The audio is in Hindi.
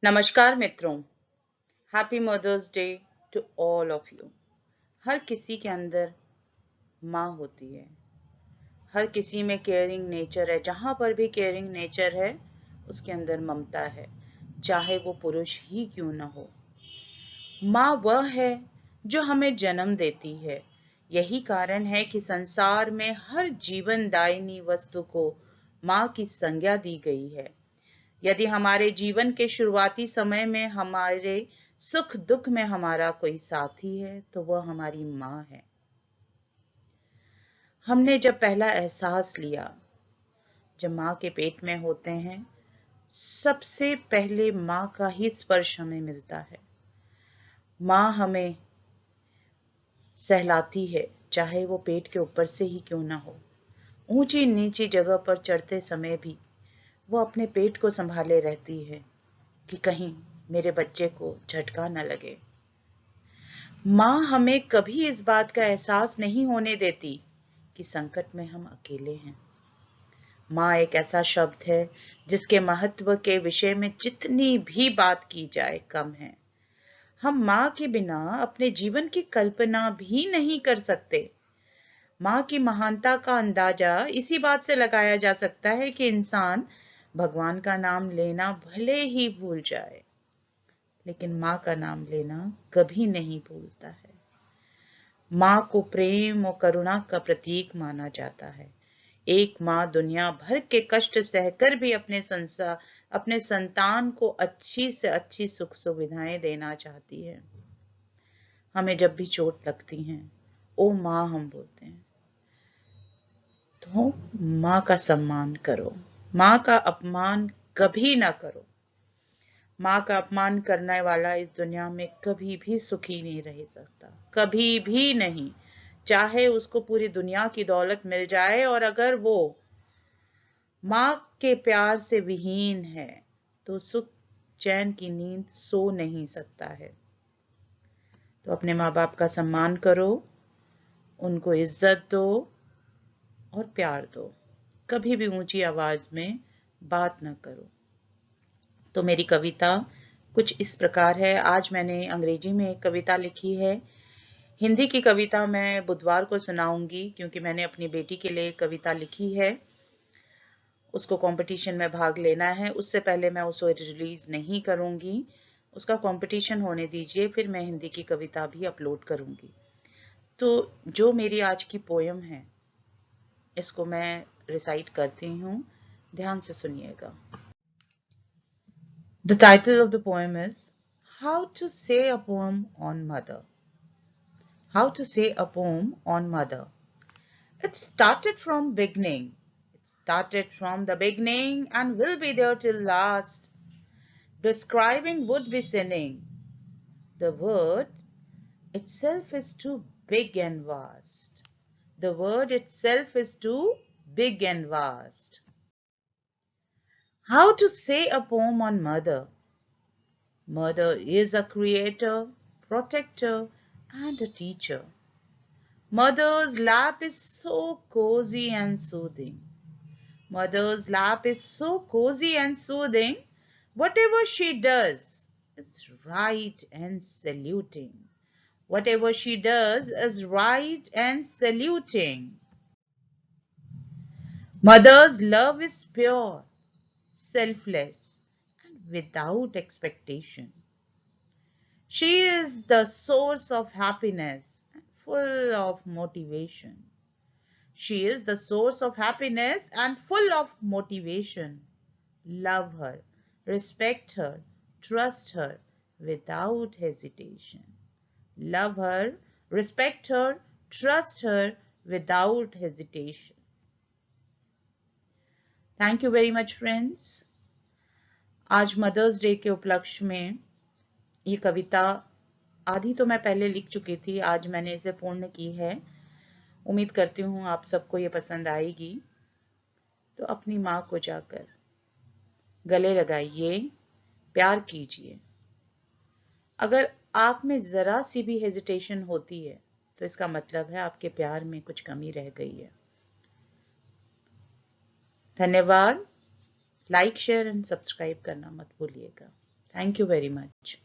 नमस्कार मित्रों, happy mother's day to all of you. हर किसी के अंदर माँ होती है, हर किसी में केयरिंग नेचर है। जहाँ पर भी केयरिंग नेचर है उसके अंदर ममता है, चाहे वो पुरुष ही क्यों ना हो। माँ वह है जो हमें जन्म देती है। यही कारण है कि संसार में हर जीवनदायिनी वस्तु को माँ की संज्ञा दी गई है। यदि हमारे जीवन के शुरुआती समय में हमारे सुख दुख में हमारा कोई साथी है तो वह हमारी माँ है। हमने जब पहला एहसास लिया, जब माँ के पेट में होते हैं, सबसे पहले माँ का ही स्पर्श हमें मिलता है। माँ हमें सहलाती है, चाहे वो पेट के ऊपर से ही क्यों ना हो। ऊंची नीची जगह पर चढ़ते समय भी वो अपने पेट को संभाले रहती है कि कहीं मेरे बच्चे को झटका न लगे। माँ हमें कभी इस बात का एहसास नहीं होने देती कि संकट में हम अकेले हैं। माँ एक ऐसा शब्द है जिसके महत्व के विषय में जितनी भी बात की जाए कम है। हम माँ के बिना अपने जीवन की कल्पना भी नहीं कर सकते। माँ की महानता का अंदाजा इसी बात से लगाया जा सकता है कि इंसान भगवान का नाम लेना भले ही भूल जाए, लेकिन माँ का नाम लेना कभी नहीं भूलता है। माँ को प्रेम और करुणा का प्रतीक माना जाता है। एक माँ दुनिया भर के कष्ट सहकर भी अपने संतान को अच्छी से अच्छी सुख सुविधाएं देना चाहती है। हमें जब भी चोट लगती है, ओ माँ हम बोलते हैं। तो माँ का सम्मान करो, माँ का अपमान कभी ना करो। माँ का अपमान करने वाला इस दुनिया में कभी भी सुखी नहीं रह सकता, कभी भी नहीं। चाहे उसको पूरी दुनिया की दौलत मिल जाए और अगर वो माँ के प्यार से विहीन है तो सुख चैन की नींद सो नहीं सकता है। तो अपने माँ बाप का सम्मान करो, उनको इज्जत दो और प्यार दो। कभी भी ऊंची आवाज में बात न करो। तो मेरी कविता कुछ इस प्रकार है। आज मैंने अंग्रेजी में एक कविता लिखी है। हिंदी की कविता मैं बुधवार को सुनाऊंगी, क्योंकि मैंने अपनी बेटी के लिए कविता लिखी है। उसको कंपटीशन में भाग लेना है, उससे पहले मैं उसको रिलीज नहीं करूंगी। उसका कंपटीशन होने दीजिए, फिर मैं हिंदी की कविता भी अपलोड करूंगी। तो जो मेरी आज की पोयम है, इसको मैं रिसाइट करती हूँ, ध्यान से सुनिएगा। The title of the poem is How to Say a Poem on Mother. How to Say a Poem on Mother. It started from beginning. It started from the beginning and will be there till last. Describing would be sinning. The word itself is too big and vast. The word itself is too big and vast. How to say a poem on mother. Mother is a creator, protector, and a teacher. Mother's lap is so cozy and soothing. Mother's lap is so cozy and soothing. Whatever she does is right and saluting. Whatever she does is right and saluting. Mother's love is pure, selfless, and without expectation. She is the source of happiness and full of motivation. She is the source of happiness and full of motivation. Love her, respect her, trust her without hesitation. Love her, respect her, trust her without hesitation. Thank you very much, friends. आज मदर्स डे के उपलक्ष्य में ये कविता आधी तो मैं पहले लिख चुकी थी, आज मैंने इसे पूर्ण की है। उम्मीद करती हूँ आप सबको ये पसंद आएगी। तो अपनी माँ को जाकर गले लगाइए, प्यार कीजिए। अगर आप में जरा सी भी हेजिटेशन होती है तो इसका मतलब है आपके प्यार में कुछ कमी रह गई है। धन्यवाद। लाइक, शेयर एंड सब्सक्राइब करना मत भूलिएगा। Thank you very much.